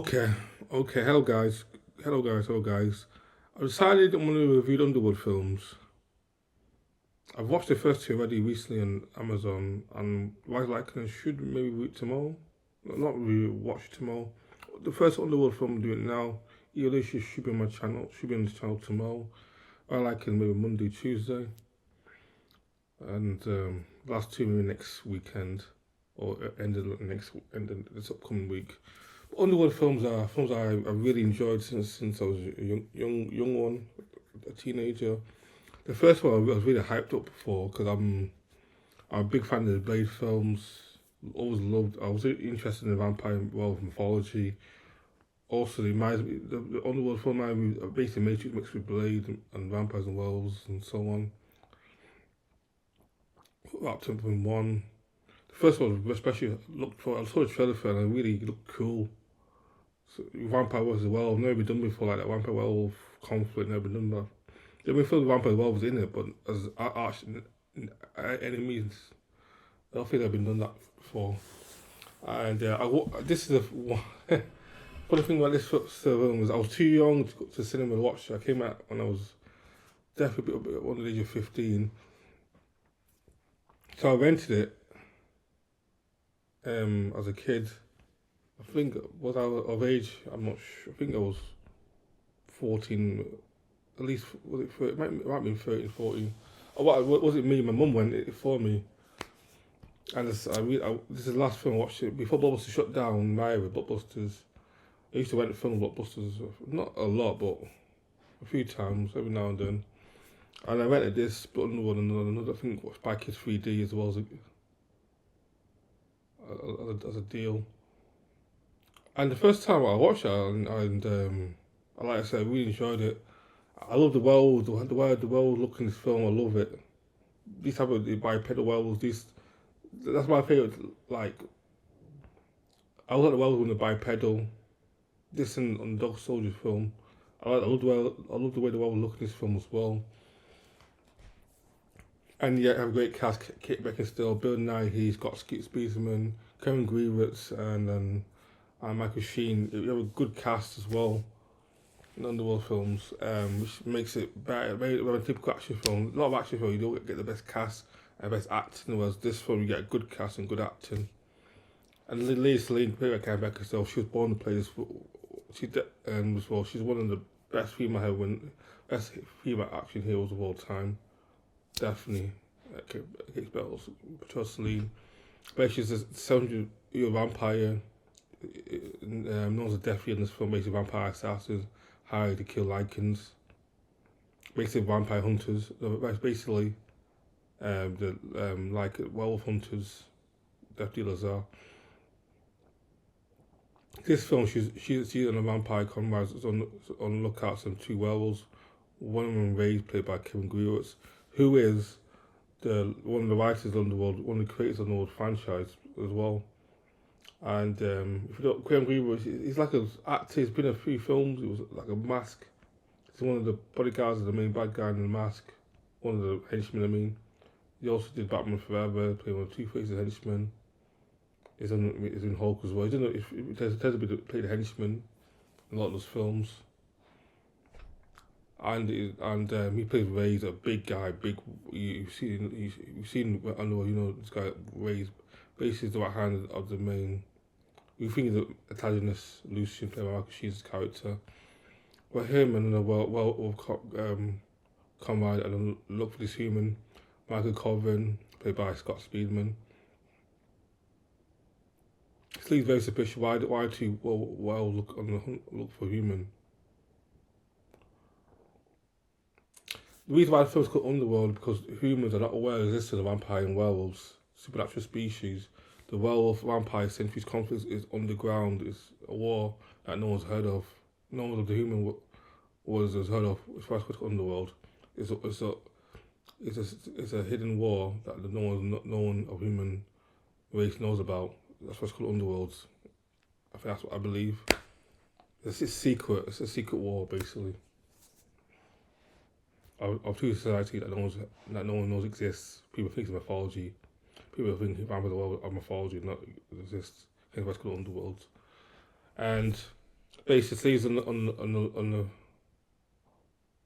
Okay, okay. Hello guys. I decided I'm going to review the Underworld films. I've watched the first two already recently on Amazon, and I should maybe read tomorrow. Not really watch tomorrow. The first Underworld film I'm doing now. Either should be on my channel, should be on this channel tomorrow. I like it maybe Monday, Tuesday, and last two maybe next weekend, or end of end of this upcoming week. Underworld films I really enjoyed since I was a young one, a teenager. The first one I was really hyped up for because I'm a big fan of the Blade films. Always loved. I was really interested in the vampire world mythology. Also, the Underworld film basically Matrix mixed with Blade and vampires and werewolves and so on. Wrapped up in one. The first one especially looked for. I saw the trailer for it and it really looked cool. So, vampire werewolves as well. I've never been done before like that. Vampire werewolf conflict. Never been done that. There been filmed vampire werewolves in it, but as arch enemies, I don't think they've been done that before. And this is a funny thing about this film was I was too young to go to cinema to watch it. I came out when I was definitely under the age of 15. So I rented it as a kid. I think was I of age. I'm not sure. I think I was 14. At least was it? It might be 13, 14. Or what was it? Me, my mum went it for me. And this is the last film I watched it before Blockbusters shut down. My area, Blockbusters. I used to went to film Blockbusters, not a lot, but a few times every now and then. And I rented this, but another thing was Spy Kids 3D as well as a deal. And the first time I watched it, like I said, I really enjoyed it. I love the world, the world look in this film. I love it. These type of bipedal werewolves. That's my favorite. Like I like the werewolves in the bipedal. This and on the Dog Soldier film. I love the way the werewolves look in this film as well. And yeah, have a great cast: Kate Beckinsale, Bill Nighy, Scott Speedman, Kevin Grievous, and Michael Sheen. You have a good cast as well in Underworld films, which makes it better. Very typical action film. A lot of action films you don't get the best cast and best acting, whereas this film you get a good cast and good acting. And Lily Celine, played by Karen Beckinsale, she was born to play this. She's one of the best female action heroes of all time. Definitely, Kate Bells, Patricia Celine. But she's a 700-year vampire, known as a death in this film. Basically, vampire assassins hired to kill Lycans. Basically, vampire hunters. Basically, like werewolf hunters, death dealers are. This film, she's on a vampire comrade on the lookout for two werewolves. One of them raised, played by Kevin Grievous, who is one of the writers of Underworld, one of the creators of the Underworld franchise as well. And if you don't, Kevin Grievous, he's like an actor. He's been in a few films. He was like a Mask. He's one of the bodyguards of the main bad guy in the Mask. One of the henchmen. I mean, he also did Batman Forever, playing one of Two-Face's henchmen. Is in Hulk as well. He didn't know if it tends to be play the henchman in a lot of those films. And he plays Ray's a big guy, big. You've seen Underworld. You know this guy Ray's basically the right hand of the main. You think he's the antagonist, Lucian, played by Michael Sheen's character. But him and the comrade and look for this human, Michael Coven, played by Scott Speedman. Slee's very suspicious. Why do look for human? The reason why the film's called Underworld because humans are not aware of the existence of vampire and werewolves, supernatural species. The werewolf vampire centuries conflict is underground. It's a war that no one's heard of. No one of the human wars has heard of. It's why it's called Underworld. It's a hidden war that no one of human race knows about. That's what's called Underworlds. I think that's what I believe. It's secret. It's a secret war, basically. Of two society that no one knows exists. People think it's mythology. People think vampires are mythology, not exists. Hence why it's called Underworld. And Basically, he's on the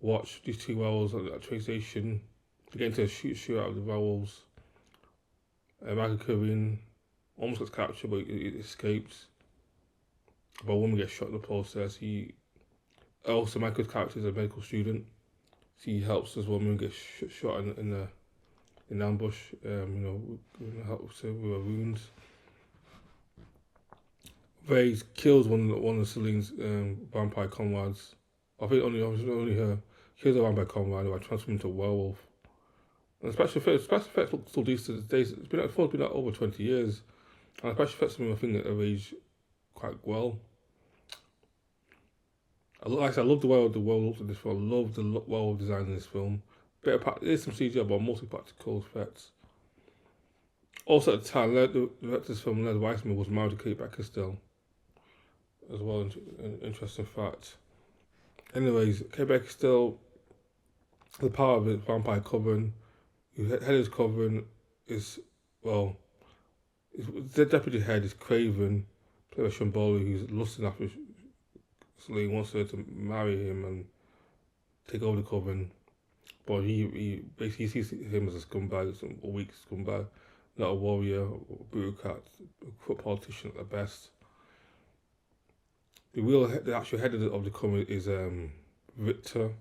watch these two werewolves at that train station. They get into a shoot out of the werewolves. Michael Korean almost gets captured, but he escapes. But a woman gets shot in the process. Michael's character is a medical student. So he helps this woman get shot in ambush. Helps her with her wounds. Ray kills one of Celine's vampire comrades. I think only her. Kills a vampire comrade who I transform into a werewolf. And the special effects look still decent these days. It's been out over 20 years. And the special effects I think have aged quite well. Like I said, I love the way the world looks in this film. I love the werewolf design in this film. There's some CGI, but mostly practical effects. Also at the time, the director of this film, Les Weissman, was married to Kate Beckinsale. As well, an interesting fact. Anyways, Kate Beckinsale, the part of the vampire coven, who head of his coven is, well, the deputy head is Craven, played by Sean Bowley, who's lusting after Celine, wants her to marry him and take over the coven. But he basically sees him as a scumbag, a weak scumbag, not a warrior, a bureaucrat, a politician at the best. The actual head of the coven is Victor,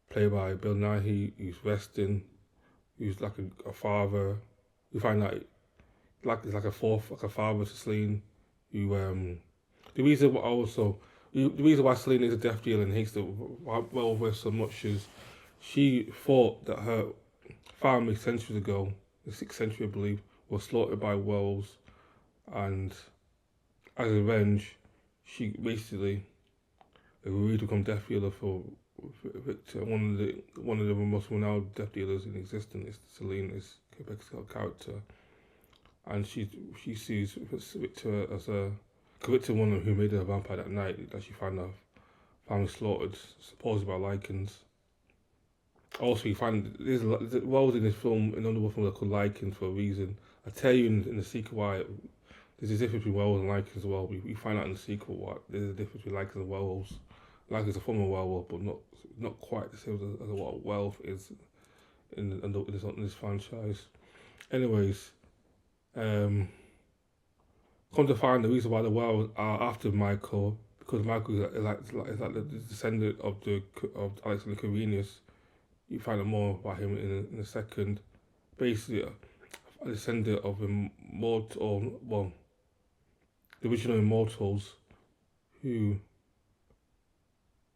played by Bill Nighy, who's resting, who's like a father. We find out he's like a father to Celine. The reason why Celine is a death dealer and hates the werewolf so much is she thought that her family centuries ago, the 6th century I believe, was slaughtered by werewolves, and as a revenge, she basically agreed to become death dealer for Victor. One of the most renowned death dealers in existence is Celine, is Quebec's character, and she sees Victor as a Victor, one who made her a vampire that night that she found her family slaughtered, supposedly by lichens. Also, you find there's werewolves in this film, in Underworld film, that called lichens for a reason. I tell you in the sequel why. There's a difference between werewolves and lichens as well. We find out in the sequel what there's a difference between lichens and werewolves. Lichens are a form of werewolf, but not quite the same as what a werewolf is in this franchise. Anyways, come to find the reason why the werewolves are after Michael, because Michael is like the descendant of Alexander Corvinus. You find out more about him in a second. Basically, a descendant of the original immortals, who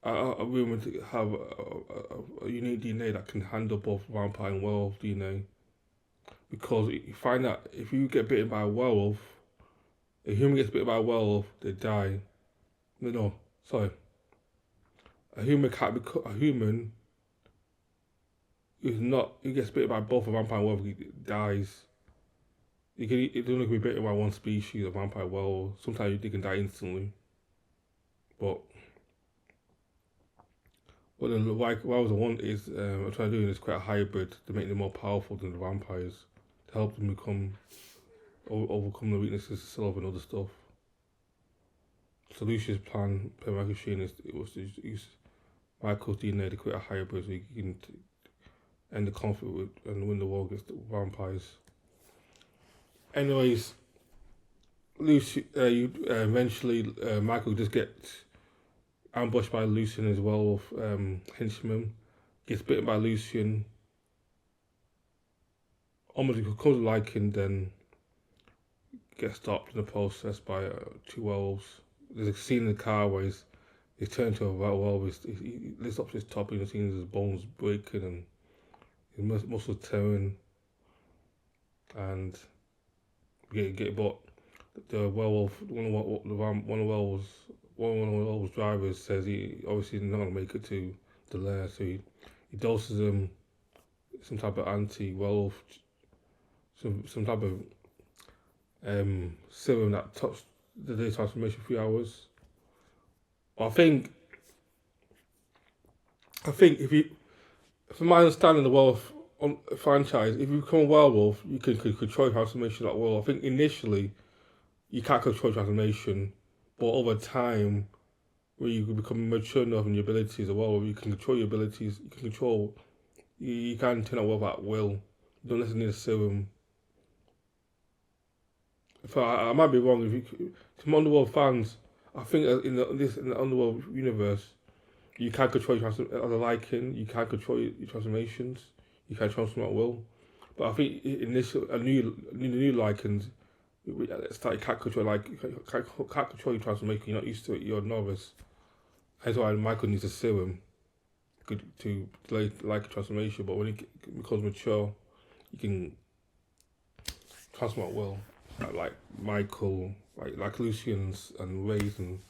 are rumored to have a unique DNA that can handle both vampire and werewolf DNA. Because you find out if you get bitten by a werewolf, a human gets bitten by a werewolf, they die. No, sorry. A human who gets bitten by both a vampire and werewolf dies. It only be bitten by one species, a vampire werewolf. Sometimes they can die instantly. But what the werewolves I want is, I'm trying to do is create a hybrid to make them more powerful than the vampires, to help them overcome the weaknesses of Silver and other stuff. So Lucius' plan per Michael Sheen was to use Michael's DNA to create a hybrid so he can end the conflict and win the war against the vampires. Anyways, eventually Michael just gets ambushed by Lucian as well, henchman. Gets bitten by Lucian. Almost becomes a lichen, then gets stopped in the process by 2 werewolves. There's a scene in the car where he's turned to a werewolf. He lifts up his top and you see his bones breaking and his muscles tearing. And but the werewolf, one of the werewolf's drivers says he obviously not gonna make it to the lair, so he doses him some type of anti-werewolf, some type of serum that touched the day transformation 3 hours. I think from my understanding, the werewolf franchise, if you become a werewolf, you can control transformation like well. I think initially you can't control transformation, but over time where you can become mature enough in your abilities as well, where you can control your abilities. You can control. You can turn out well at will. You don't necessarily need a serum. If I might be wrong. If you, to Underworld fans, I think in the Underworld universe, you can control your as a liking. You can control your transformations. You can transform at will. But I think in this a new Lycans, it's like you can't control can't control your transformation. You're not used to it. You're a novice. That's why Michael needs a serum to delay like transformation. But when he becomes mature, you can transform at will. Like Michael, like Lucian's and Ray's and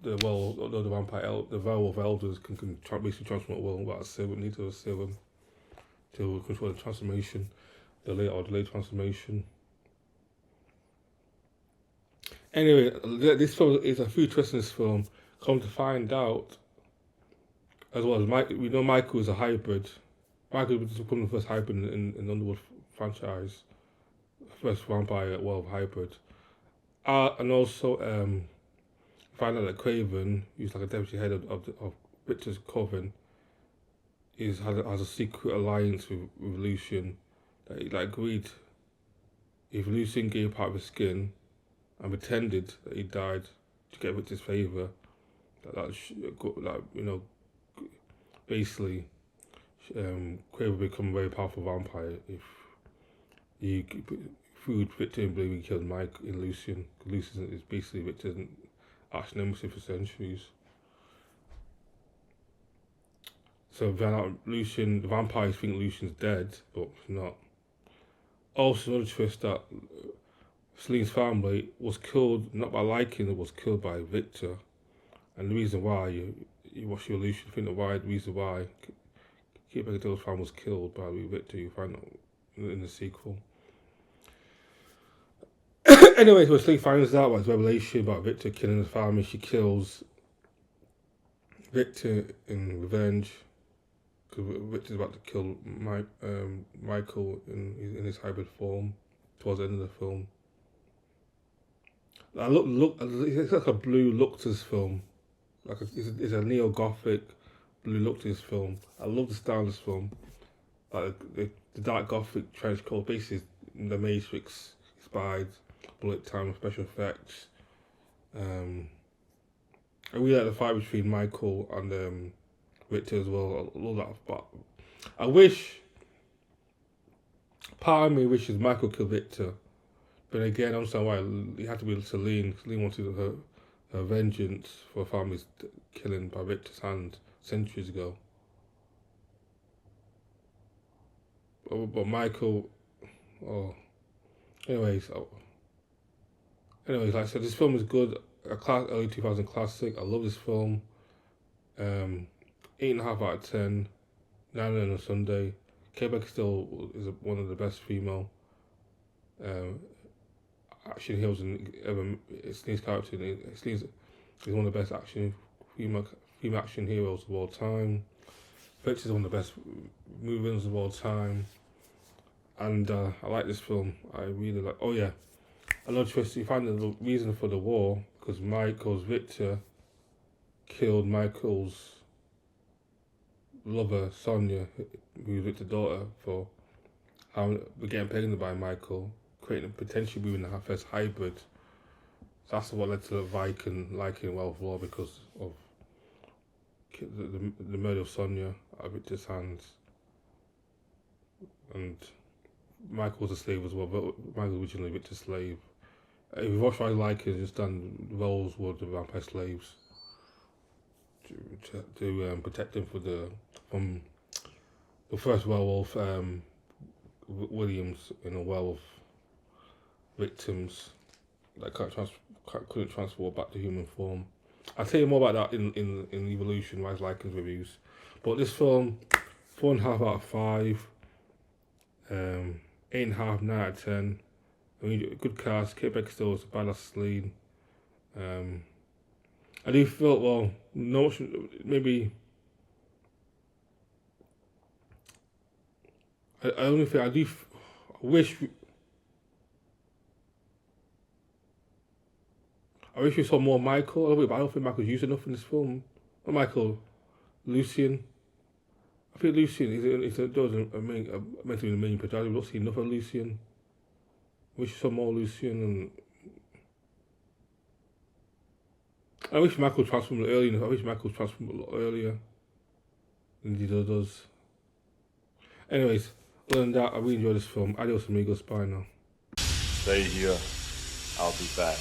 the vampire the werewolf elders can basically transform at will without a serum. Need to have a serum to control the transformation, delay transformation. Anyway, this film is a few twists in this film. Come to find out, as well as Mike, we know Michael is a hybrid. Michael was one of the first hybrid in the Underworld franchise, first vampire werewolf hybrid. And also find out that Craven, who's like a deputy head of Victor's coven, has a secret alliance with Lucian. That he agreed if Lucian gave part of his skin and pretended that he died to get Victor's favour, basically, Quaver would become a very powerful vampire if he food Victor and believe he killed Mike in Lucian. Lucian is basically Victor's arch nemesis for centuries. So the vampires think Lucian's dead, but he's not. Also, another twist that Celine's family was killed not by Lycan, it was killed by Victor. And the reason why, you watch your Lucian, think the reason why Kate Beckinsale's family was killed by Victor, you find out in the sequel. Anyway, so Celine finds out about his revelation about Victor killing his family. She kills Victor in revenge because Victor's about to kill Michael in his hybrid form towards the end of the film. It's like a blue look to this film. It's a neo-gothic blue look to this film. I love the style of this film. Like the dark gothic trench coat, basically the Matrix inspired bullet time special effects. I really like the fight between Michael and Victor as well. I love that. But I wish, part of me wishes Michael killed Victor. But again, I understand why it had to be Celine. Celine wanted her vengeance for her family's killing by Victor's hand centuries ago. But Michael, anyways, like I said, this film is good. Early 2000 classic. I love this film. 8.5 out of 10. 9 on a Sunday. Kate Beckinsale is one of the best female action heroes ever. Celine's character. Celine's is one of the best female action heroes of all time. Victor's is one of the best movies of all time. And I like this film. I really like. Oh yeah, another twist. You find the reason for the war because Victor killed Michael's lover Sonia, who's Victor's daughter, for getting pregnant by Michael, creating potentially moving the first hybrid. That's what led to the Viking liking Welsh War because of the murder of Sonia at Victor's hands. And Michael was a slave as well, but Michael was originally Victor's slave. If you watch Rise Like it, just done roles were the vampire slaves to protect them from the first werewolf Williams in a werewolf victims that couldn't transform back to human form. I'll tell you more about that in Evolution, Rise Lycan's reviews. But this film, 4.5 out of 5, 8.5, 9 out of 10. I mean, good cast. Kate Beckinsale is a badass lead. I do feel maybe. I only think I wish. I I wish we saw more Michael. I don't think Michael's used enough in this film. Not Michael, Lucien. I think Lucien is meant to be the main protagonist. We don't see enough of Lucien. I wish we saw more Lucien, and I wish Michael transformed earlier. I wish Michael transformed a lot earlier than he does. Anyways, other than that, I really enjoyed this film. Adios amigos, bye now. Stay here. I'll be back.